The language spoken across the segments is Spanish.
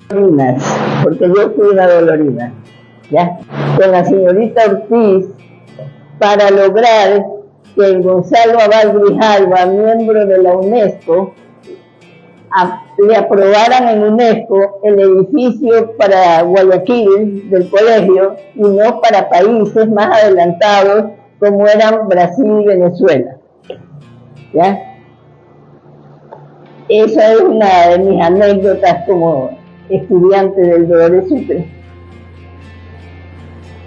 Dolorinas, porque yo fui una dolorina, ¿ya? Con la señorita Ortiz, para lograr que Gonzalo Abad Grijalva, miembro de la UNESCO, le aprobaran en UNESCO el edificio para Guayaquil del colegio y no para países más adelantados como eran Brasil y Venezuela, ¿ya? Esa es una de mis anécdotas como estudiante del Dolores Sucre.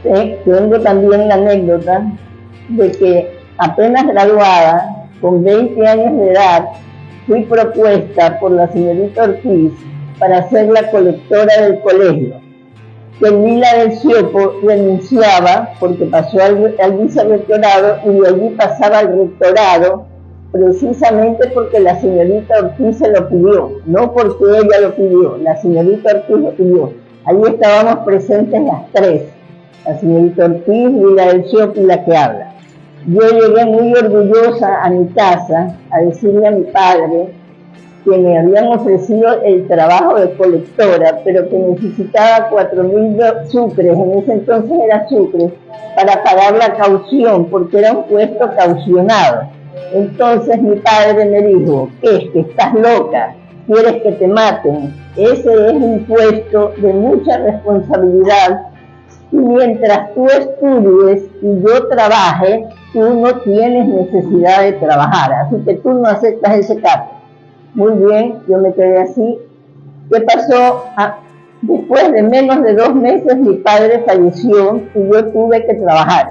Tengo también la anécdota de que apenas graduada, con 20 años de edad, fui propuesta por la señorita Ortiz para ser la colectora del colegio, que Lila del Siopo renunciaba porque pasó al vicerrectorado y de allí pasaba al rectorado, precisamente porque la señorita Ortiz se lo pidió, no porque ella lo pidió, la señorita Ortiz lo pidió. Allí estábamos presentes las tres, la señorita Ortiz, Lila del Siopo y la que habla. Yo llegué muy orgullosa a mi casa a decirle a mi padre que me habían ofrecido el trabajo de colectora, pero que necesitaba 4.000 sucres, en ese entonces era sucres, para pagar la caución, porque era un puesto caucionado. Entonces mi padre me dijo, ¿qué? Que estás loca, quieres que te maten. Ese es un puesto de mucha responsabilidad y mientras tú estudies y yo trabaje, tú no tienes necesidad de trabajar, así que tú no aceptas ese cargo. Muy bien, yo me quedé así. ¿Qué pasó? Después de menos de 2 meses mi padre falleció y yo tuve que trabajar.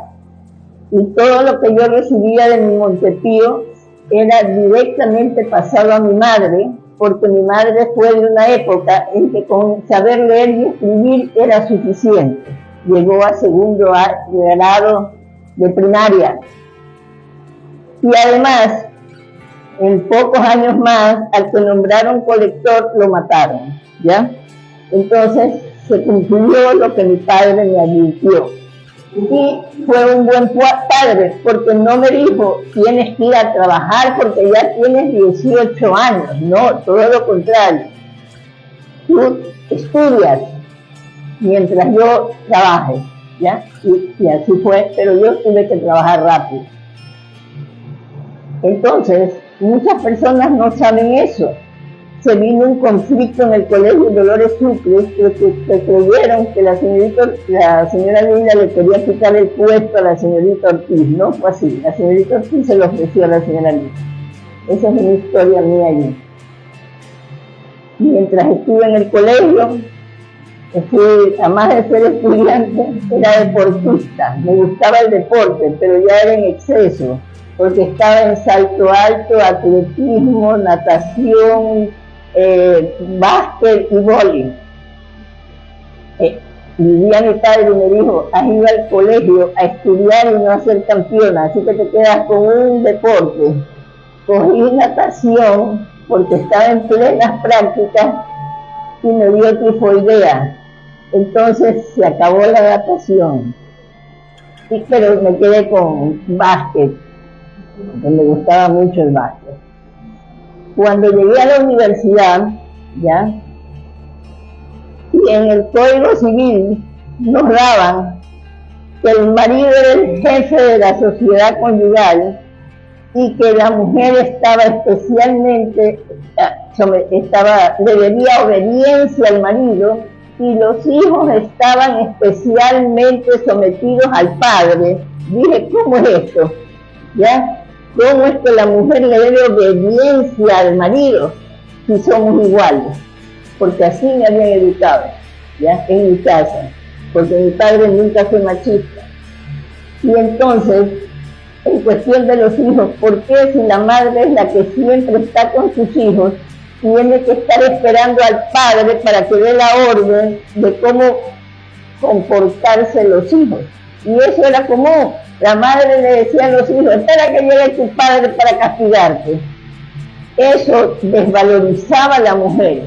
Y todo lo que yo recibía de mi Montepío era directamente pasado a mi madre, porque mi madre fue de una época en que con saber leer y escribir era suficiente. Llegó a 2º grado de primaria. Y además, en pocos años más, al que nombraron colector, lo mataron, ¿ya? Entonces, se cumplió lo que mi padre me advirtió. Y fue un buen padre, porque no me dijo, tienes que ir a trabajar porque ya tienes 18 años. No, todo lo contrario. Tú estudias mientras yo trabaje, ¿ya? Y así fue, pero yo tuve que trabajar rápido. Entonces, muchas personas no saben eso. Se vino un conflicto en el colegio Dolores Sucre, que creyeron que la señora Lila le quería quitar el puesto a la señorita Ortiz. No fue así, la señorita Ortiz se lo ofreció a la señora Lila. Esa es una historia mía allí. Mientras estuve en el colegio, además de ser estudiante, era deportista. Me gustaba el deporte, pero ya era en exceso, porque estaba en salto alto, atletismo, natación, básquet y vóley. Un día mi padre me dijo, has ido al colegio a estudiar y no a ser campeona, así que te quedas con un deporte. Cogí natación porque estaba en plenas prácticas y me dio tifoidea. Entonces se acabó la natación. Pero me quedé con básquet, porque me gustaba mucho el básquet. Cuando llegué a la universidad, ¿ya? Y en el Código Civil nos daban que el marido era el jefe de la sociedad conyugal y que la mujer estaba especialmente, le debía obediencia al marido y los hijos estaban especialmente sometidos al padre. Dije, ¿cómo es esto? ¿Ya? ¿Cómo es que la mujer le debe obediencia al marido si somos iguales? Porque así me habían educado, ¿ya? En mi casa, porque mi padre nunca fue machista. Y entonces, en cuestión de los hijos, ¿por qué si la madre es la que siempre está con sus hijos, tiene que estar esperando al padre para que dé la orden de cómo comportarse los hijos? Y eso era común. La madre le decía a los hijos, espera que llegue tu padre para castigarte. Eso desvalorizaba a la mujer.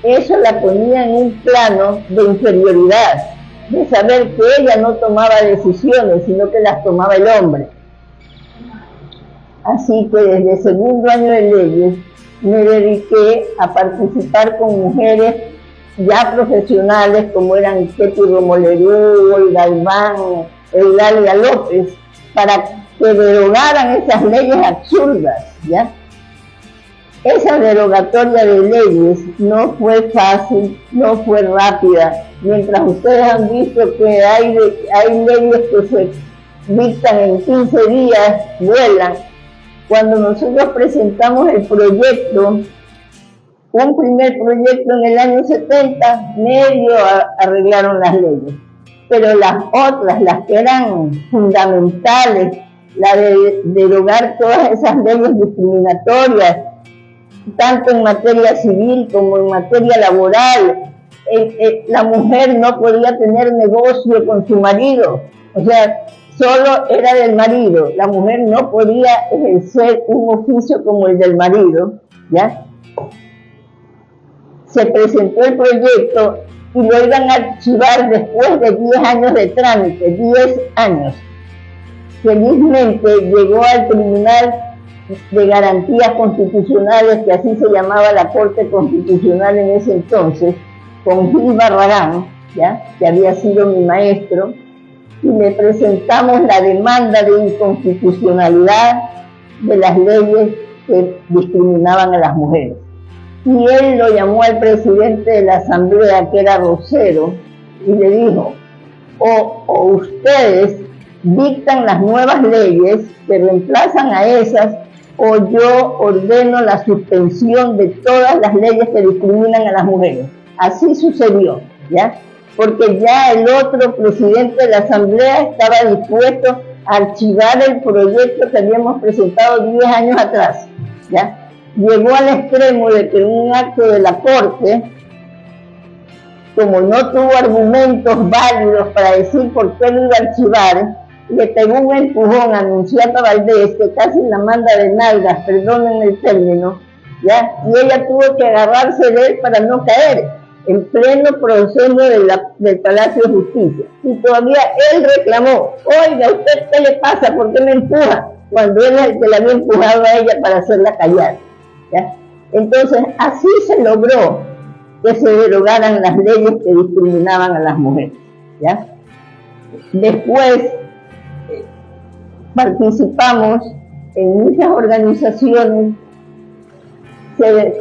Eso la ponía en un plano de inferioridad, de saber que ella no tomaba decisiones, sino que las tomaba el hombre. Así que desde el 2.º año de leyes me dediqué a participar con mujeres ya profesionales como eran Ketty Romolerú, Olga Albán, Eulalia López, para que derogaran esas leyes absurdas, ¿ya? Esa derogatoria de leyes no fue fácil, no fue rápida. Mientras ustedes han visto que hay leyes que se dictan en 15 días, vuelan. Cuando nosotros presentamos el proyecto, un primer proyecto en el año 70, medio arreglaron las leyes. Pero las otras, las que eran fundamentales, la de derogar todas esas leyes discriminatorias, tanto en materia civil como en materia laboral, la mujer no podía tener negocio con su marido, o sea, solo era del marido, la mujer no podía ejercer un oficio como el del marido, ¿ya? Se presentó el proyecto y lo iban a archivar después de 10 años de trámite, 10 años. Felizmente llegó al Tribunal de Garantías Constitucionales, que así se llamaba la Corte Constitucional en ese entonces, con Gil Barragán, ¿ya? Que había sido mi maestro, y le presentamos la demanda de inconstitucionalidad de las leyes que discriminaban a las mujeres. Y él lo llamó al presidente de la Asamblea, que era Rosero, y le dijo, o ustedes dictan las nuevas leyes que reemplazan a esas, o yo ordeno la suspensión de todas las leyes que discriminan a las mujeres. Así sucedió, ¿ya? Porque ya el otro presidente de la Asamblea estaba dispuesto a archivar el proyecto que habíamos presentado 10 años atrás, ¿ya? Llegó al extremo de que en un acto de la Corte, como no tuvo argumentos válidos para decir por qué lo iba a archivar, le pegó un empujón a Nunziata Valdés, que casi la manda de nalgas, perdonen el término, ¿ya? Y ella tuvo que agarrarse de él para no caer, en pleno proceso del Palacio de Justicia. Y todavía él reclamó, oiga, ¿usted qué le pasa? ¿Por qué me empuja? Cuando él es el que la había empujado a ella para hacerla callar, ¿ya? Entonces, así se logró que se derogaran las leyes que discriminaban a las mujeres, ¿ya? Después participamos en muchas organizaciones, se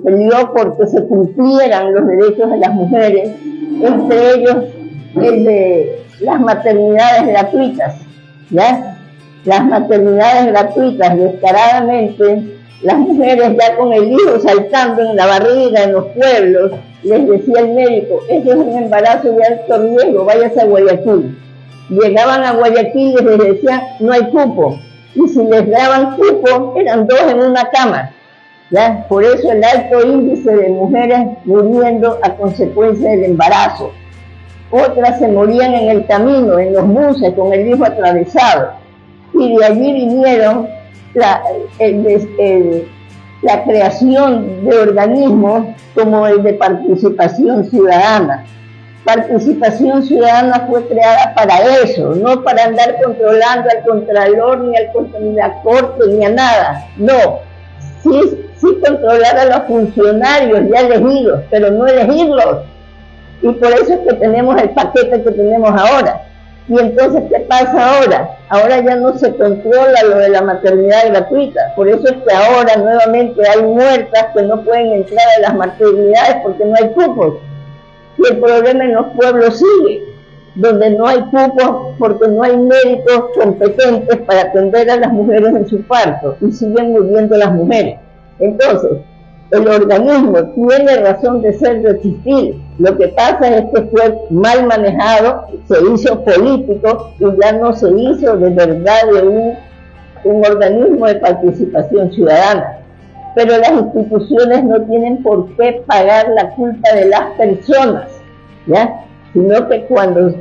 peleó porque se cumplieran los derechos de las mujeres, entre ellos el de las maternidades gratuitas, ¿ya? Las maternidades gratuitas, descaradamente, las mujeres ya con el hijo saltando en la barriga en los pueblos, les decía el médico, eso es un embarazo de alto riesgo, váyase a Guayaquil. Llegaban a Guayaquil y les decían, no hay cupo, y si les daban cupo, eran 2 en una cama, ¿ya? Por eso el alto índice de mujeres muriendo a consecuencia del embarazo. Otras se morían en el camino, en los buses, con el hijo atravesado. Y de allí vinieron la creación de organismos como el de participación ciudadana. Participación ciudadana fue creada para eso, no para andar controlando al Contralor, ni a la Corte, ni a nada. No, sí controlar a los funcionarios ya elegidos, pero no elegirlos. Y por eso es que tenemos el paquete que tenemos ahora. Y entonces, ¿qué pasa ahora? Ahora ya no se controla lo de la maternidad gratuita. Por eso es que ahora nuevamente hay muertas que no pueden entrar a las maternidades porque no hay cupos. Y el problema en los pueblos sigue, donde no hay cupos porque no hay médicos competentes para atender a las mujeres en su parto y siguen muriendo las mujeres. Entonces, el organismo tiene razón de ser, de existir. Lo que pasa es que fue mal manejado, se hizo político y ya no se hizo de verdad de un organismo de participación ciudadana. Pero las instituciones no tienen por qué pagar la culpa de las personas, ¿ya? Sino que cuando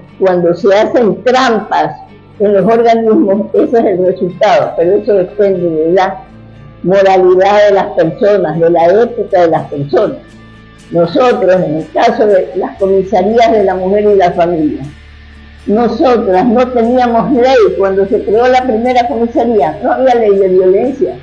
se hacen trampas en los organismos, ese es el resultado, pero eso depende de la moralidad de las personas, de la ética de las personas. Nosotros, en el caso de las comisarías de la mujer y la familia, nosotras no teníamos ley cuando se creó la primera comisaría, no había ley de violencia.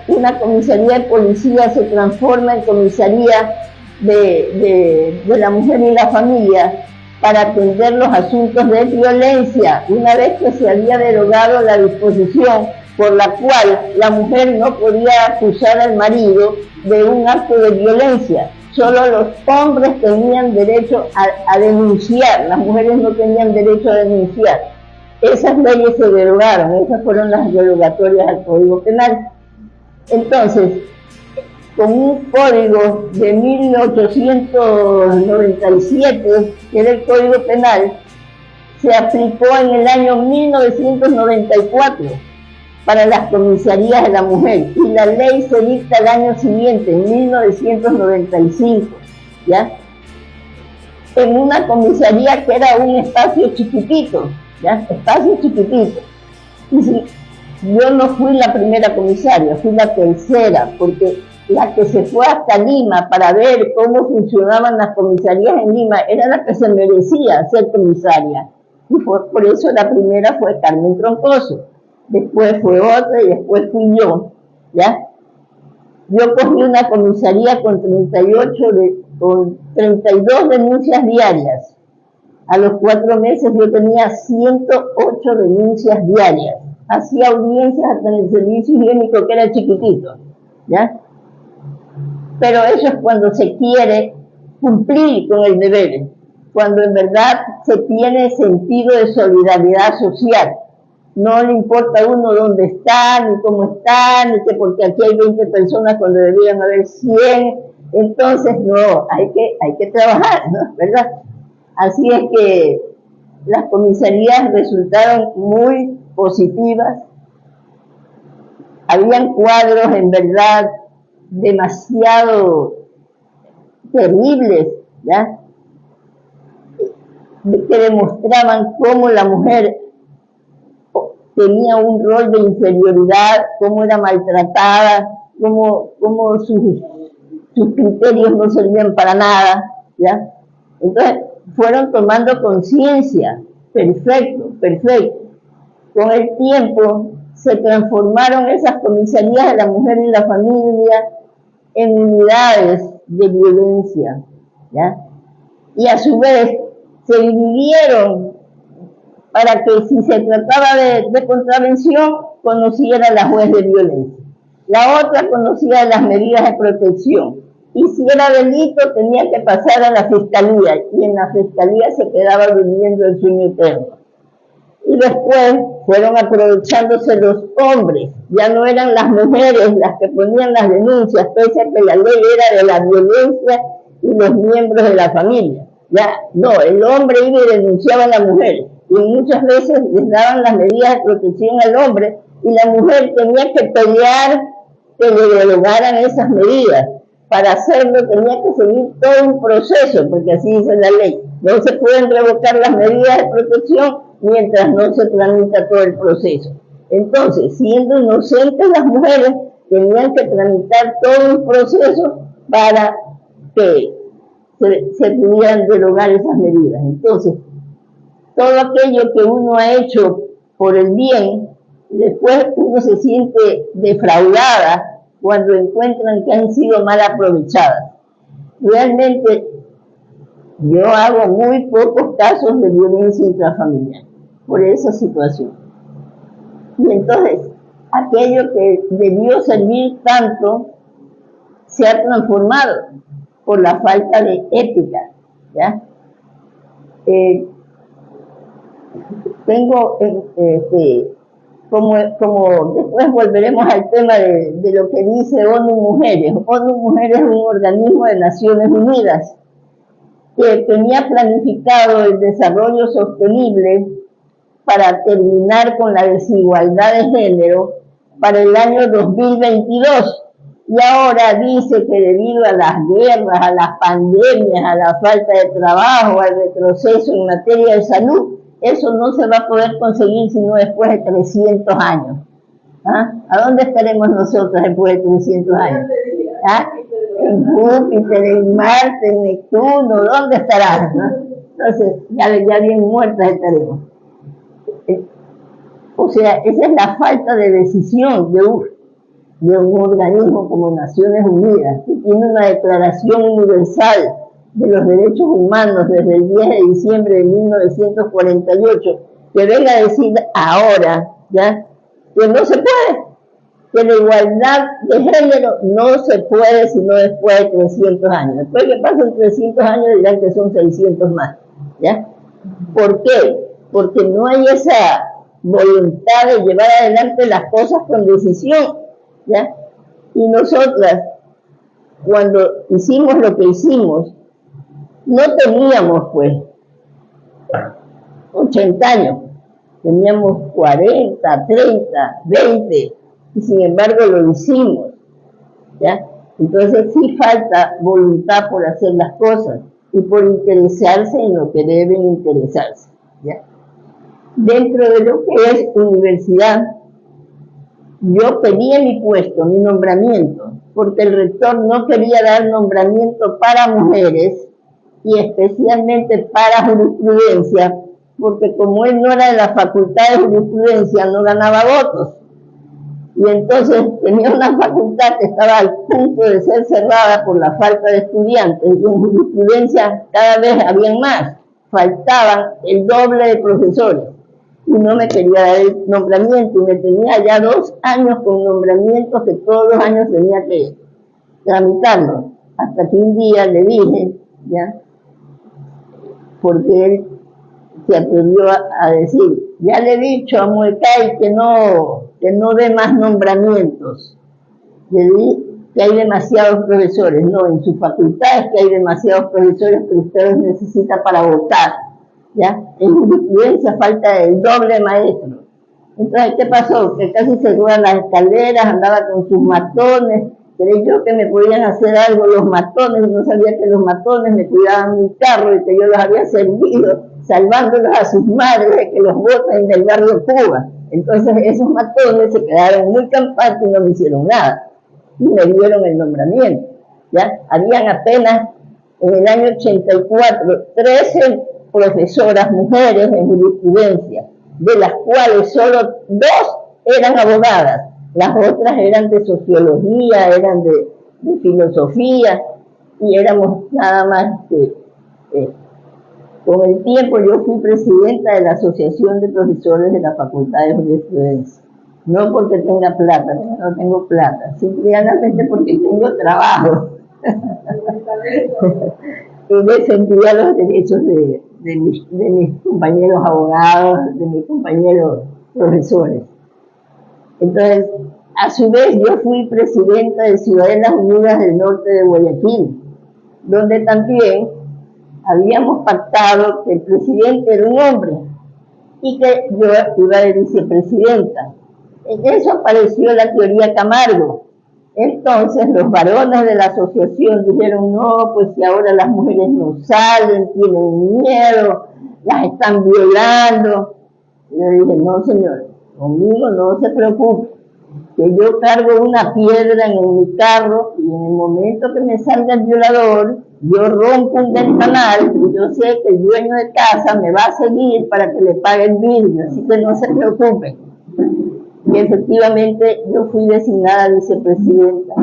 Una comisaría de policía se transforma en comisaría de la mujer y la familia para atender los asuntos de violencia, una vez que se había derogado la disposición por la cual la mujer no podía acusar al marido de un acto de violencia. Solo los hombres tenían derecho a denunciar, las mujeres no tenían derecho a denunciar. Esas leyes se derogaron, esas fueron las derogatorias al Código Penal. Entonces, con un código de 1897, que era el Código Penal, se aplicó en el año 1994 para las comisarías de la mujer, y la ley se dicta el año siguiente, en 1995, ¿ya? En una comisaría que era un espacio chiquitito, ¿ya? Espacio chiquitito. Y si, yo no fui la primera comisaria, fui la tercera, porque la que se fue hasta Lima para ver cómo funcionaban las comisarías en Lima era la que se merecía ser comisaria. Y por eso la primera fue Carmen Troncoso. Después fue otra y después fui yo, ¿ya? Yo cogí una comisaría con 32 denuncias diarias. A los 4 meses yo tenía 108 denuncias diarias. Hacía audiencias hasta en el servicio higiénico, que era chiquitito, ¿ya? Pero eso es cuando se quiere cumplir con el deber, cuando en verdad se tiene sentido de solidaridad social. No le importa a uno dónde está, ni cómo está, ni que porque aquí hay 20 personas cuando deberían haber 100. Entonces, no, hay que trabajar, ¿no? ¿Verdad? Así es que las comisarías resultaron muy positivas. Habían cuadros, en verdad, demasiado terribles, ¿ya? Que demostraban cómo la mujer tenía un rol de inferioridad, cómo era maltratada, cómo sus criterios no servían para nada, ¿ya? Entonces fueron tomando conciencia. Perfecto. Con el tiempo se transformaron esas comisarías de la mujer y la familia en unidades de violencia, ¿ya? Y a su vez se dividieron para que si se trataba de contravención, conociera la juez de violencia. La otra conocía las medidas de protección. Y si era delito, tenía que pasar a la fiscalía, y en la fiscalía se quedaba durmiendo el sueño eterno. Y después fueron aprovechándose los hombres, ya no eran las mujeres las que ponían las denuncias, pese a que la ley era de la violencia y los miembros de la familia. Ya, no, el hombre iba y denunciaba a la mujer, y muchas veces les daban las medidas de protección al hombre, y la mujer tenía que pelear que le derogaran esas medidas. Para hacerlo tenía que seguir todo un proceso, porque así dice la ley. No se pueden revocar las medidas de protección mientras no se tramita todo el proceso. Entonces, siendo inocentes las mujeres, tenían que tramitar todo un proceso para que se pudieran derogar esas medidas. Entonces, todo aquello que uno ha hecho por el bien, después uno se siente defraudada cuando encuentran que han sido mal aprovechadas. Realmente, yo hago muy pocos casos de violencia intrafamiliar por esa situación. Y entonces, aquello que debió servir tanto se ha transformado por la falta de ética, ¿ya? Como después volveremos al tema de lo que dice ONU Mujeres. ONU Mujeres es un organismo de Naciones Unidas que tenía planificado el desarrollo sostenible para terminar con la desigualdad de género para el año 2022. Y ahora dice que debido a las guerras, a las pandemias, a la falta de trabajo, al retroceso en materia de salud, eso no se va a poder conseguir sino después de 300 años. ¿Ah? ¿A dónde estaremos nosotros después de 300 años? ¿Ah? En Júpiter, en Marte, en Neptuno, ¿dónde estarán? ¿No? Entonces, ya bien muertas estaremos. O sea, esa es la falta de decisión de un organismo como Naciones Unidas, que tiene una Declaración Universal de los Derechos Humanos desde el 10 de diciembre de 1948, que venga a decir ahora, ¿ya?, que no se puede, que la igualdad de género no se puede sino después de 300 años. Después que pasen 300 años dirán que son 600 más, ¿ya? ¿Por qué? Porque no hay esa voluntad de llevar adelante las cosas con decisión, ¿ya? Y nosotras, cuando hicimos lo que hicimos, no teníamos, pues, 80 años, teníamos 40, 30, 20, y sin embargo lo hicimos, ¿ya? Entonces sí falta voluntad por hacer las cosas y por interesarse en lo que deben interesarse, ¿ya? Dentro de lo que es universidad, yo pedí mi puesto, mi nombramiento, porque el rector no quería dar nombramiento para mujeres y especialmente para jurisprudencia, porque como él no era de la facultad de jurisprudencia, no ganaba votos. Y entonces tenía una facultad que estaba al punto de ser cerrada por la falta de estudiantes, y en jurisprudencia cada vez habían más, faltaban el doble de profesores, y no me quería dar el nombramiento, y me tenía ya 2 años con nombramientos que todos los años tenía que tramitarlos, hasta que un día le dije, ¿ya?, porque él se atrevió a decir, ya le he dicho a Muecay que no dé más nombramientos, le di que hay demasiados profesores, no, en su facultad es que hay demasiados profesores que ustedes necesitan para votar, ¿ya? En jurisprudencia falta el doble maestro. Entonces, ¿qué pasó? Que casi se suban las escaleras, andaba con sus matones, creí yo que me podían hacer algo los matones, no sabía que los matones me cuidaban mi carro y que yo los había servido, salvándolos a sus madres de que los botan en el barrio Cuba. Entonces esos matones se quedaron muy campantes y no me hicieron nada, y me dieron el nombramiento, ¿ya? Habían apenas en el año 84 13 profesoras mujeres en jurisprudencia, de las cuales solo 2 eran abogadas, las otras eran de sociología, eran de filosofía, y éramos nada más que... con el tiempo yo fui presidenta de la Asociación de Profesores de la Facultad de Jurisprudencia, no porque tenga plata, no tengo plata, simplemente porque tengo trabajo y defendía los derechos de mis compañeros abogados, de mis compañeros profesores. Entonces, a su vez, yo fui presidenta de Ciudadelas Unidas del Norte de Guayaquil, donde también habíamos pactado que el presidente era un hombre y que yo iba de vicepresidenta. En eso apareció la teoría Camargo. Entonces los varones de la asociación dijeron, no, pues si ahora las mujeres no salen, tienen miedo, las están violando. Y yo dije, no señor, conmigo no se preocupe, que yo cargo una piedra en mi carro y en el momento que me salga el violador, yo rompo un ventanal y yo sé que el dueño de casa me va a seguir para que le pague el vidrio, así que no se preocupe. Y efectivamente yo fui designada vicepresidenta.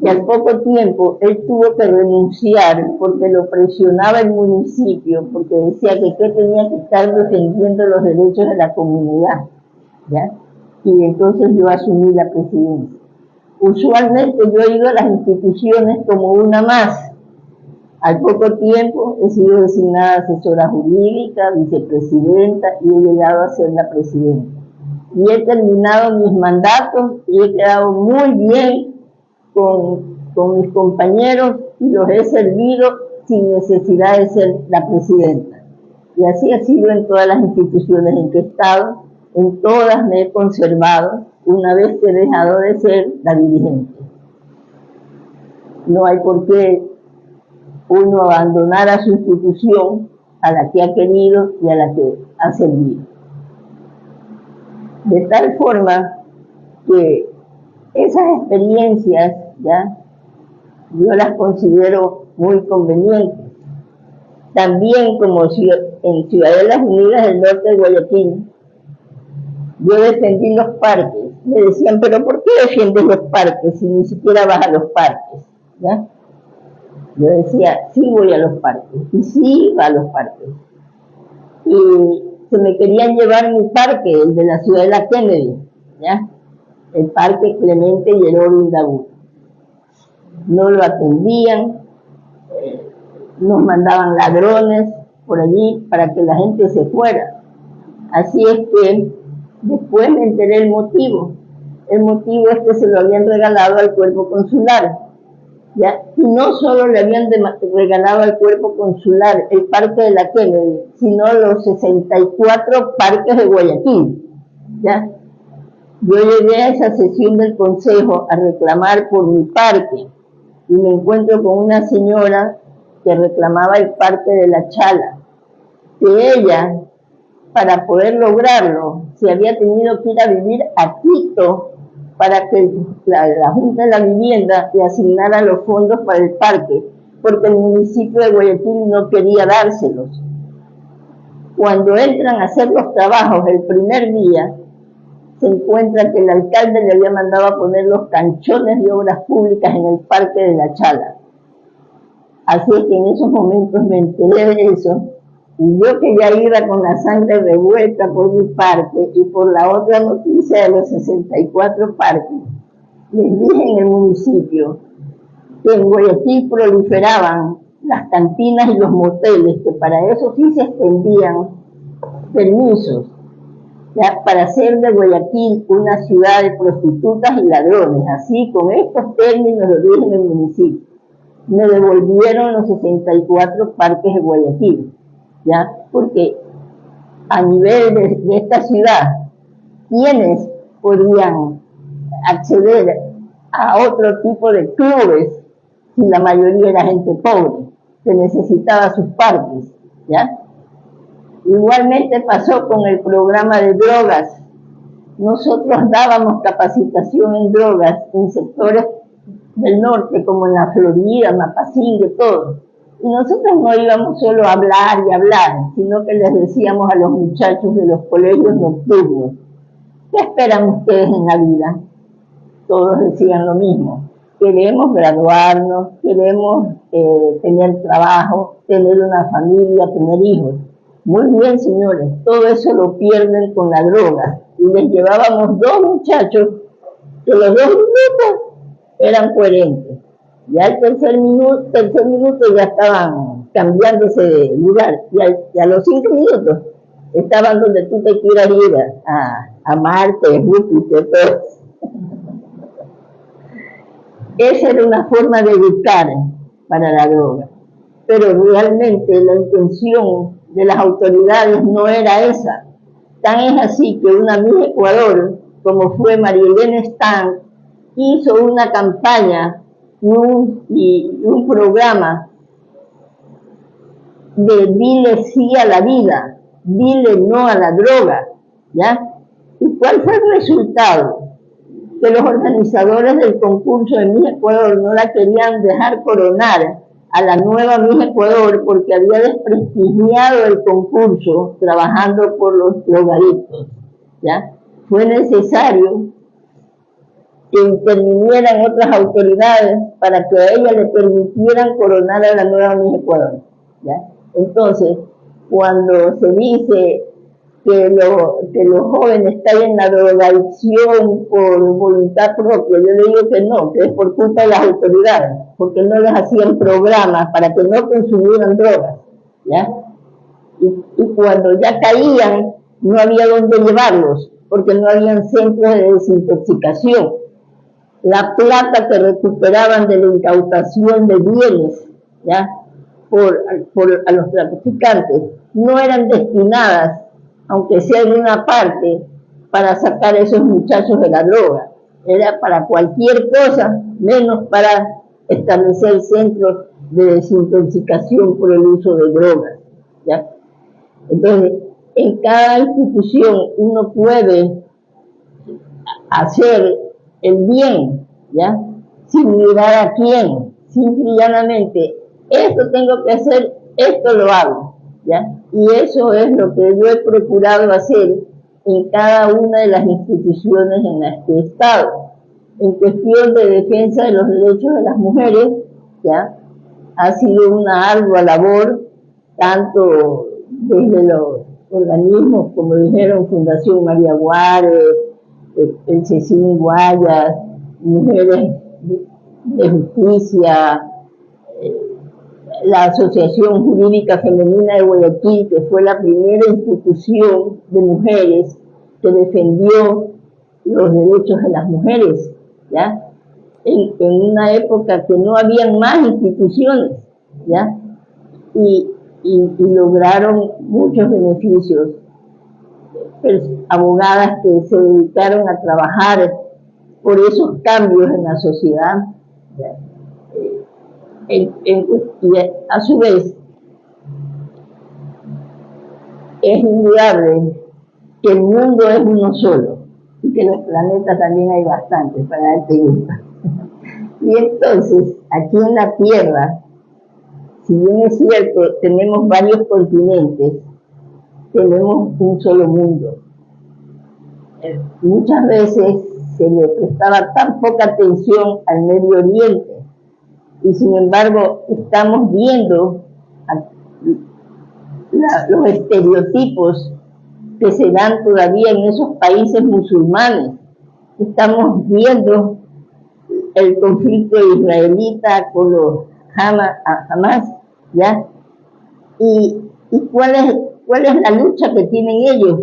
Y al poco tiempo él tuvo que renunciar porque lo presionaba el municipio, porque decía que tenía que estar defendiendo los derechos de la comunidad, ¿ya? Y entonces yo asumí la presidencia. Usualmente yo he ido a las instituciones como una más. Al poco tiempo he sido designada asesora jurídica, vicepresidenta y he llegado a ser la presidenta. Y he terminado mis mandatos y he quedado muy bien con mis compañeros y los he servido sin necesidad de ser la presidenta. Y así ha sido en todas las instituciones en que he estado, en todas me he conservado una vez que he dejado de ser la dirigente. No hay por qué uno abandonar a su institución, a la que ha querido y a la que ha servido. De tal forma que esas experiencias, ¿ya?, yo las considero muy convenientes. También como en Ciudadelas Unidas del Norte de Guayaquil, Yo defendí los parques. Me decían, pero ¿por qué defiendes los parques si ni siquiera vas a los parques? ¿Ya? Yo decía, sí voy a los parques, y sí iba a los parques. Y se me querían llevar mi parque, el de la Ciudadela Kennedy, ¿ya? El parque Clemente Lleró Indabur. No lo atendían, nos mandaban ladrones por allí para que la gente se fuera. Así es que después me enteré el motivo. El motivo es que se lo habían regalado al cuerpo consular. ¿Ya? Y no solo le habían regalado al cuerpo consular el parque de la Kennedy, sino los 64 parques de Guayaquil. ¿Ya? Yo llegué a esa sesión del consejo a reclamar por mi parque y me encuentro con una señora que reclamaba el parque de la Chala, que ella, para poder lograrlo, se había tenido que ir a vivir a Quito para que la Junta de la Vivienda le asignara los fondos para el parque, porque el municipio de Guayaquil no quería dárselos. Cuando entran a hacer los trabajos el primer día, se encuentra que el alcalde le había mandado a poner los canchones de obras públicas en el parque de la Chala. Así es que en esos momentos me enteré de eso, y yo que ya iba con la sangre revuelta por mi parque y por la otra noticia de los 64 parques, les dije en el municipio que en Guayaquil proliferaban las cantinas y los moteles, que para eso sí se extendían permisos, ¿ya? Para hacer de Guayaquil una ciudad de prostitutas y ladrones. Así, con estos términos lo dije en el municipio. Me devolvieron los 64 parques de Guayaquil, ¿ya? Porque a nivel de esta ciudad, ¿quiénes podían acceder a otro tipo de clubes si la mayoría era gente pobre que necesitaba sus parques? ¿Ya? Igualmente pasó con el programa de drogas. Nosotros dábamos capacitación en drogas en sectores del norte, como en la Florida, Mapasingue, todo. Y nosotros no íbamos solo a hablar y hablar, sino que les decíamos a los muchachos de los colegios nocturnos, ¿qué esperan ustedes en la vida? Todos decían lo mismo: queremos graduarnos, queremos tener trabajo, tener una familia, tener hijos. Muy bien, señores, todo eso lo pierden con la droga. Y les llevábamos 2 muchachos que los 2 minutos eran coherentes. Ya el tercer minuto ya estaban cambiándose de lugar. Y a los 5 minutos estaban donde tú te quieras ir, a Marte, Júpiter, todo. Esa era una forma de educar para la droga. Pero realmente la intención de las autoridades no era esa. Tan es así que una Miss Ecuador, como fue María Elena Stan, hizo una campaña y un programa de dile sí a la vida, dile no a la droga, ¿ya? ¿Y cuál fue el resultado? Que los organizadores del concurso de Miss Ecuador no la querían dejar coronar a la nueva Miss Ecuador porque había desprestigiado el concurso trabajando por los drogadictos, ¿ya? Fue necesario que intervinieran otras autoridades para que a ella le permitieran coronar a la nueva Miss Ecuador, ¿ya? Entonces, cuando se dice que los jóvenes caen en la drogadicción por voluntad propia, yo le digo que no, que es por culpa de las autoridades, porque no les hacían programas para que no consumieran drogas, ¿ya? Y cuando ya caían, no había dónde llevarlos, porque no habían centros de desintoxicación. La plata que recuperaban de la incautación de bienes, ¿ya? A los traficantes, no eran destinadas, aunque sea en una parte, para sacar a esos muchachos de la droga. Era para cualquier cosa, menos para establecer centros de desintoxicación por el uso de drogas, ¿ya? Entonces, en cada institución uno puede hacer el bien, ¿ya? Sin mirar a quién, simple y llanamente, esto tengo que hacer, esto lo hago, ¿ya? Y eso es lo que yo he procurado hacer en cada una de las instituciones en las que he estado. En cuestión de defensa de los derechos de las mujeres, ¿ya? Ha sido una ardua labor, tanto desde los organismos, como dijeron, Fundación María Guare, el Cecín Guayas, Mujeres de Justicia, la Asociación Jurídica Femenina de Guayaquil, que fue la primera institución de mujeres que defendió los derechos de las mujeres, ¿ya? En una época que no habían más instituciones, ¿ya? Y lograron muchos beneficios. Abogadas que se dedicaron a trabajar por esos cambios en la sociedad, ¿ya? Y a su vez, es indudable que el mundo es uno solo y que en los planetas también hay bastantes para darte gusta. Y entonces, aquí en la Tierra, si bien es cierto, tenemos varios continentes, tenemos un solo mundo. Muchas veces se le prestaba tan poca atención al Medio Oriente, y sin embargo estamos viendo los estereotipos que se dan todavía en esos países musulmanes. Estamos viendo el conflicto israelita con los Hamas, ¿ya? ¿Y cuál es la lucha que tienen ellos?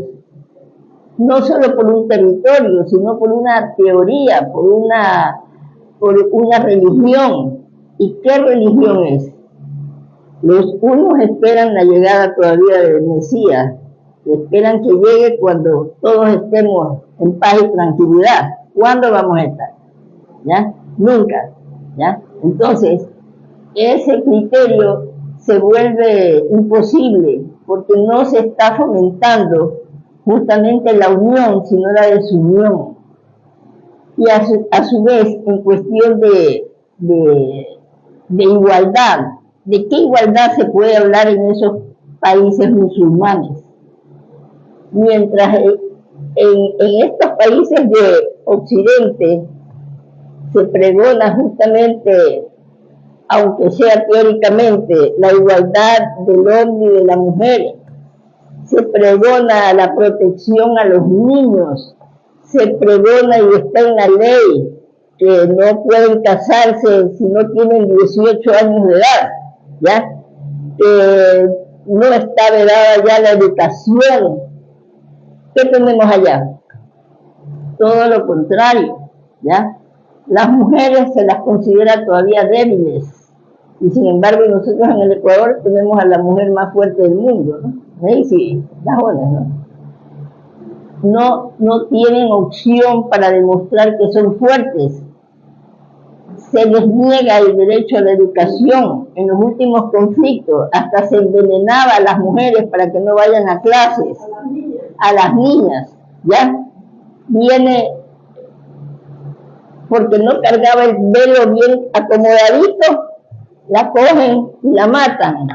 No solo por un territorio, sino por una teoría, por una religión. ¿Y qué religión es? Los unos esperan la llegada todavía del Mesías, esperan que llegue cuando todos estemos en paz y tranquilidad. ¿Cuándo vamos a estar? ¿Ya? Nunca. ¿Ya? Entonces, ese criterio se vuelve imposible porque no se está fomentando justamente la unión, sino la desunión. Y a su vez, en cuestión de igualdad, ¿de qué igualdad se puede hablar en esos países musulmanes? Mientras en estos países de Occidente se pregona justamente, aunque sea teóricamente, la igualdad del hombre y de la mujer, se pregona la protección a los niños, se pregona y está en la ley que no pueden casarse si no tienen 18 años de edad, ¿ya? Que no está vedada ya la educación. ¿Qué tenemos allá? Todo lo contrario, ¿ya? Las mujeres se las considera todavía débiles, y sin embargo nosotros en el Ecuador tenemos a la mujer más fuerte del mundo, ¿no? Ahí sí, las buenas, ¿no? No tienen opción para demostrar que son fuertes. Se les niega el derecho a la educación. En los últimos conflictos hasta se envenenaba a las mujeres para que no vayan a clases, a las niñas, ¿ya? Viene porque no cargaba el velo bien acomodadito, la cogen y la matan.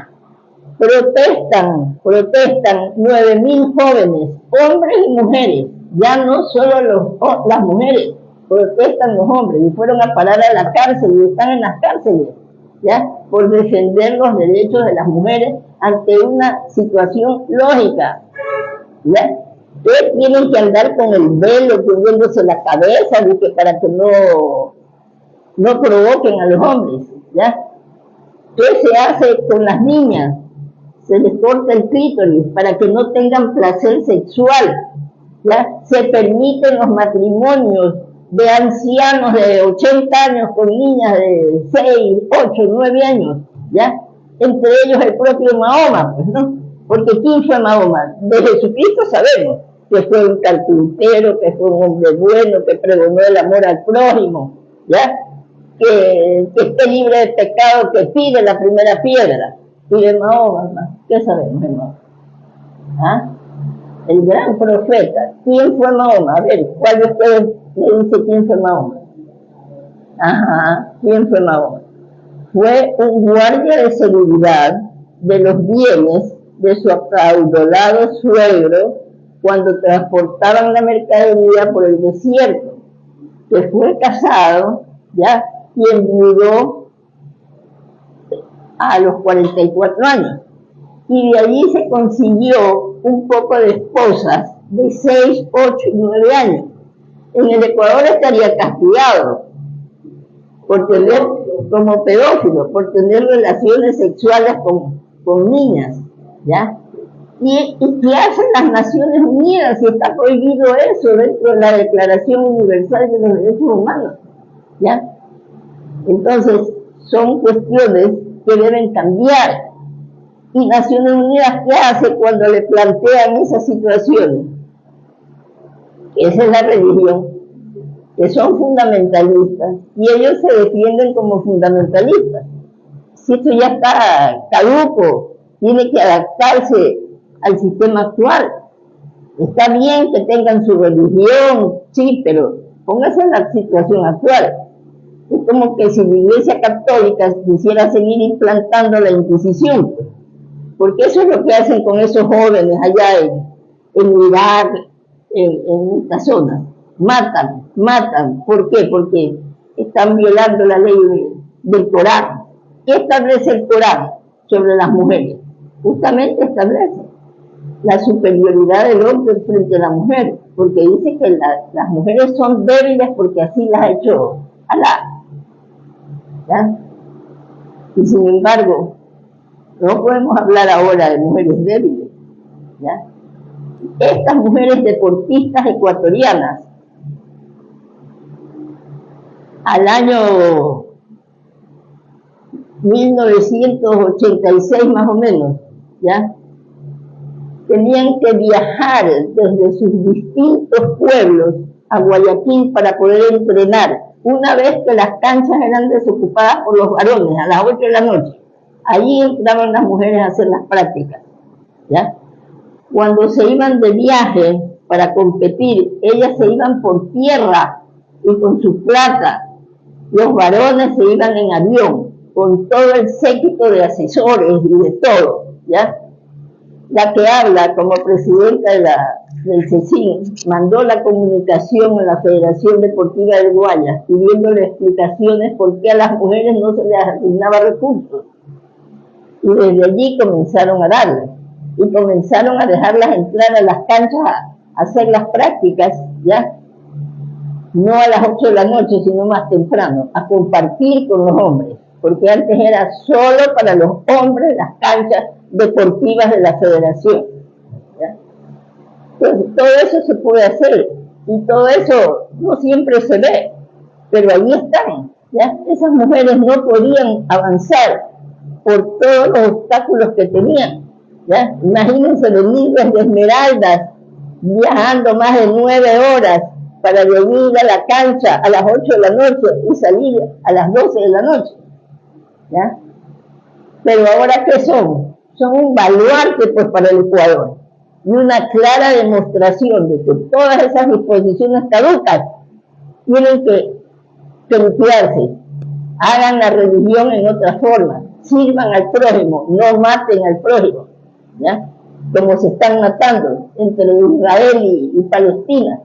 Protestan 9.000 jóvenes, hombres y mujeres, ya no solo las mujeres, protestan los hombres, y fueron a parar a la cárcel y están en las cárceles, ¿ya? Por defender los derechos de las mujeres ante una situación lógica, ¿ya? Que tienen que andar con el velo cubriéndose la cabeza para que no provoquen a los hombres, ¿ya? ¿Qué se hace con las niñas? Se les corta el clítoris para que no tengan placer sexual, ¿ya? Se permiten los matrimonios de ancianos de 80 años con niñas de 6, 8, 9 años, ¿ya? Entre ellos el propio Mahoma, pues, ¿no? Porque ¿quién fue Mahoma? De Jesucristo sabemos que fue un carpintero, que fue un hombre bueno, que pregonó el amor al prójimo, ¿ya? Que esté libre de pecado, que pide la primera piedra. Y de Mahoma, ¿qué sabemos de Mahoma? ¿Ah? El gran profeta. ¿Quién fue Mahoma? A ver, ¿cuál de ustedes me dice quién fue Mahoma? Ajá, ¿quién fue Mahoma? Fue un guardia de seguridad de los bienes de su acaudalado suegro, cuando transportaban la mercadería por el desierto, que fue casado, ¿ya? Y enviudó a los 44 años. Y de allí se consiguió un poco de esposas de 6, 8 y 9 años. En el Ecuador estaría castigado por tener, como pedófilo, por tener relaciones sexuales con niñas, ¿ya? ¿Y qué hacen las Naciones Unidas si está prohibido eso dentro de la Declaración Universal de los Derechos Humanos? ¿Ya? Entonces, son cuestiones que deben cambiar. ¿Y Naciones Unidas qué hace cuando le plantean esas situaciones? Esa es la religión, que son fundamentalistas, y ellos se defienden como fundamentalistas. Si esto ya está caduco, tiene que adaptarse al sistema actual. Está bien que tengan su religión, sí, pero póngase en la situación actual. Es como que si la Iglesia Católica quisiera seguir implantando la Inquisición, porque eso es lo que hacen con esos jóvenes allá en Irak, en esta zona. Matan. ¿Por qué? Porque están violando la ley del Corán. ¿Qué establece el Corán sobre las mujeres? Justamente establece la superioridad del hombre frente a la mujer, porque dice que las mujeres son débiles porque así las ha hecho Alá, ¿ya? Y sin embargo, no podemos hablar ahora de mujeres débiles, ¿ya? Estas mujeres deportistas ecuatorianas, al año 1986 más o menos, ¿ya? Tenían que viajar desde sus distintos pueblos a Guayaquil para poder entrenar, una vez que las canchas eran desocupadas por los varones a las 8 de la noche. Allí entraban las mujeres a hacer las prácticas, ¿ya? Cuando se iban de viaje para competir, ellas se iban por tierra y con su plata. Los varones se iban en avión, con todo el séquito de asesores y de todo, ¿ya? La que habla como presidenta del CECIN mandó la comunicación a la Federación Deportiva del Guayas pidiéndole explicaciones por qué a las mujeres no se les asignaba recursos. Y desde allí comenzaron a darles. Y comenzaron a dejarlas entrar a las canchas a hacer las prácticas, ¿ya? No a las 8 de la noche, sino más temprano, a compartir con los hombres, porque antes era solo para los hombres las canchas deportivas de la federación, ¿ya? Entonces, todo eso se puede hacer, y todo eso no siempre se ve, pero ahí están, ¿ya? Esas mujeres no podían avanzar por todos los obstáculos que tenían, ¿ya? Imagínense venir desde Esmeraldas, viajando más de 9 horas, para venir a la cancha a las 8 de la noche y salir a las 12 de la noche, ¿ya? Pero ahora, ¿qué son? Son un baluarte pues para el Ecuador y una clara demostración de que todas esas disposiciones caducas tienen que limpiarse. Hagan la religión en otra forma, sirvan al prójimo, no maten al prójimo, ¿ya? Como se están matando entre Israel y Palestina.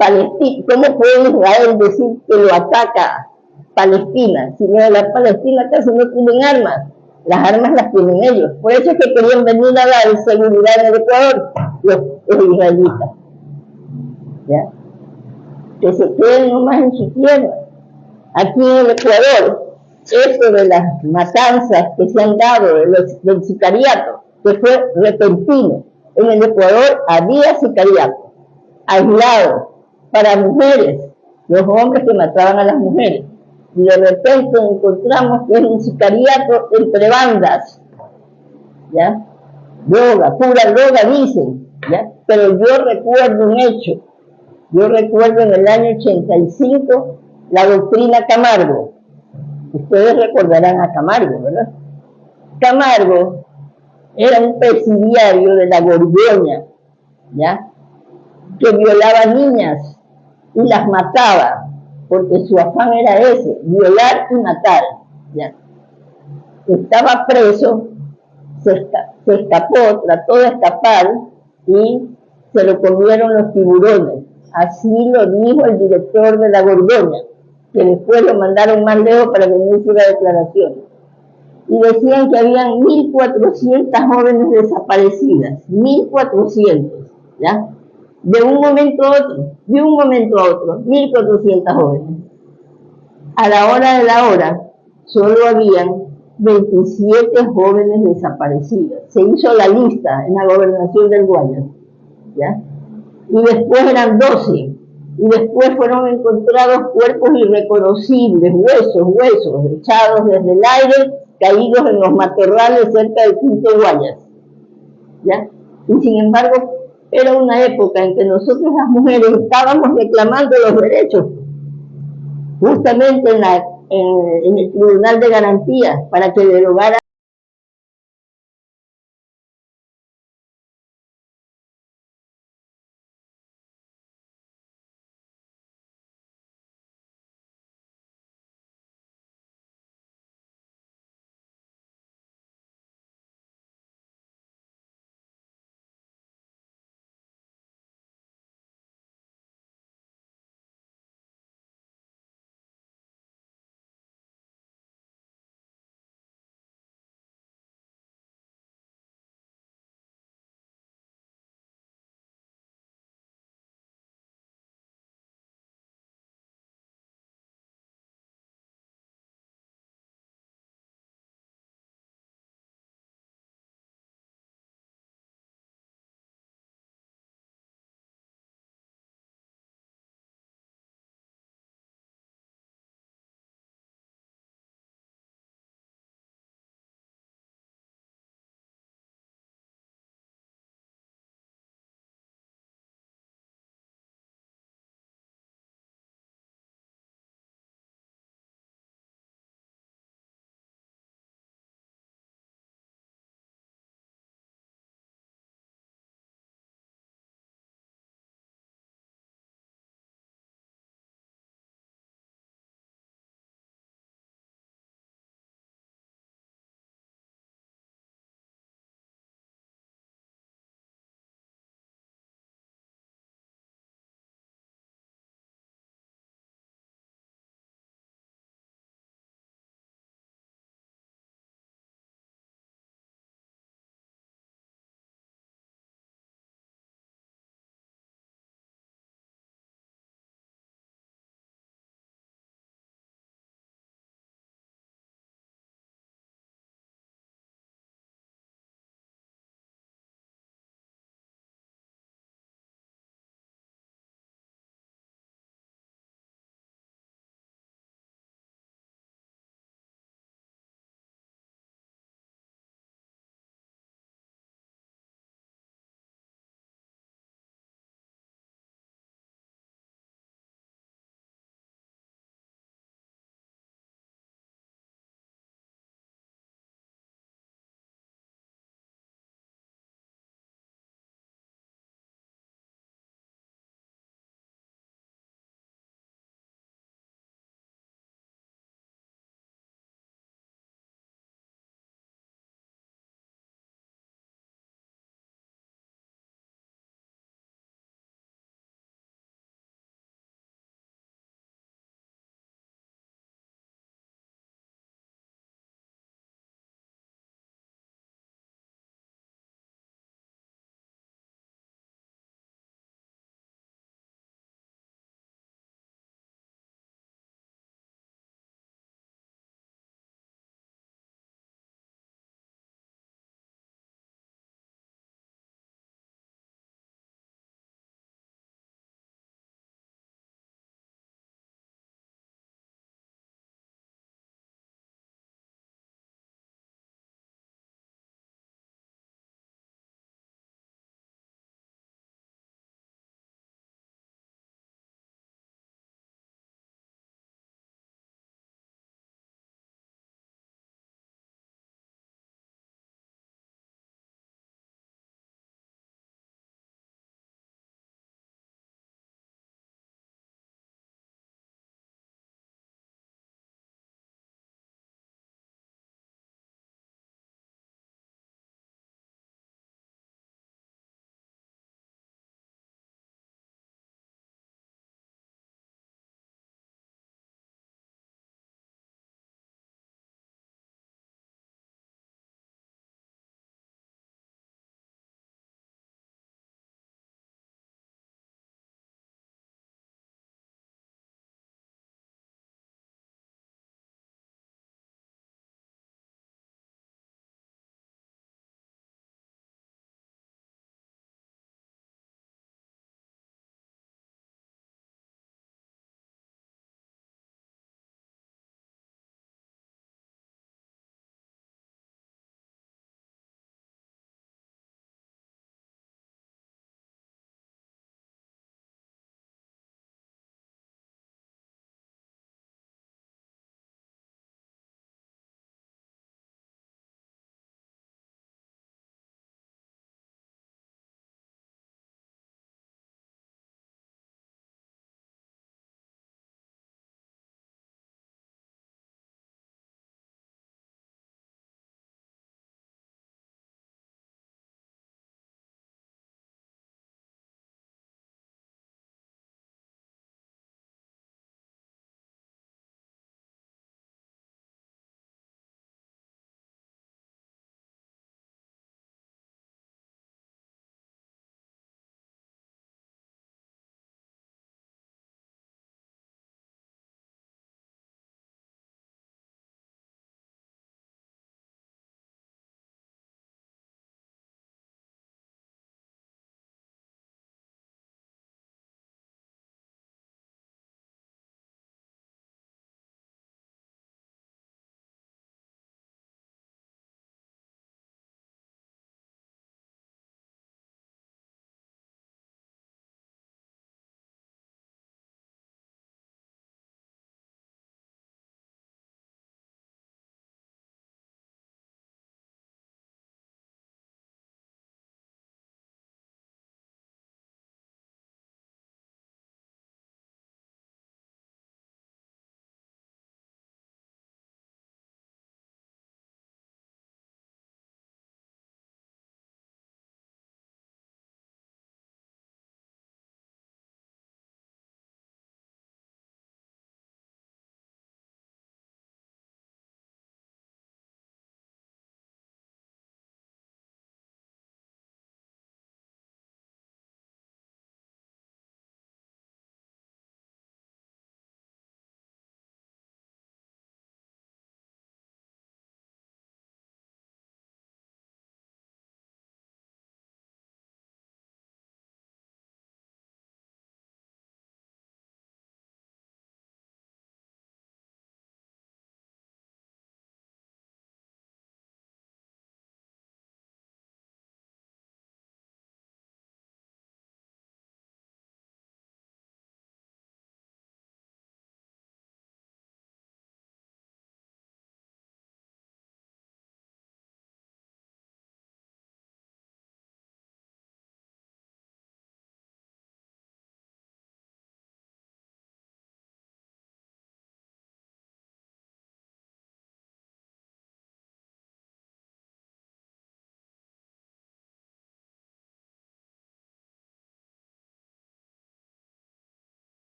¿Cómo puede Israel decir que lo ataca Palestina? Si no, la Palestina casi no tienen armas, las armas las tienen ellos. Por eso es que querían venir a dar seguridad en el Ecuador los israelitas, ¿ya? Que se queden nomás en su tierra. Aquí en el Ecuador, esto de las matanzas que se han dado del sicariato, que fue repentino. En el Ecuador había sicariato, aislado, para mujeres, los hombres que mataban a las mujeres. Y de repente encontramos que es un sicariato entre bandas, ¿ya? Droga, pura droga dicen, ¿ya? Pero yo recuerdo un hecho. Yo recuerdo en el año 85 la doctrina Camargo. Ustedes recordarán a Camargo, ¿verdad? Camargo era un presidiario de la Borgoña, ¿ya? Que violaba niñas y las mataba, porque su afán era ese, violar y matar, ¿ya? Estaba preso, se escapó, trató de escapar y se lo comieron los tiburones. Así lo dijo el director de la Borgoña, que después lo mandaron más lejos para que no hiciera declaraciones. Y decían que habían 1.400 jóvenes desaparecidas, 1.400, ¿ya? De un momento a otro, 1.400 jóvenes. A la hora de la hora, solo habían 27 jóvenes desaparecidas. Se hizo la lista en la gobernación del Guayas, ¿ya? Y después eran 12, y después fueron encontrados cuerpos irreconocibles, huesos, echados desde el aire, caídos en los matorrales cerca del Quinto Guayas, ¿ya? Y sin embargo, era una época en que nosotros las mujeres estábamos reclamando los derechos, justamente en el Tribunal de Garantías, para que derogara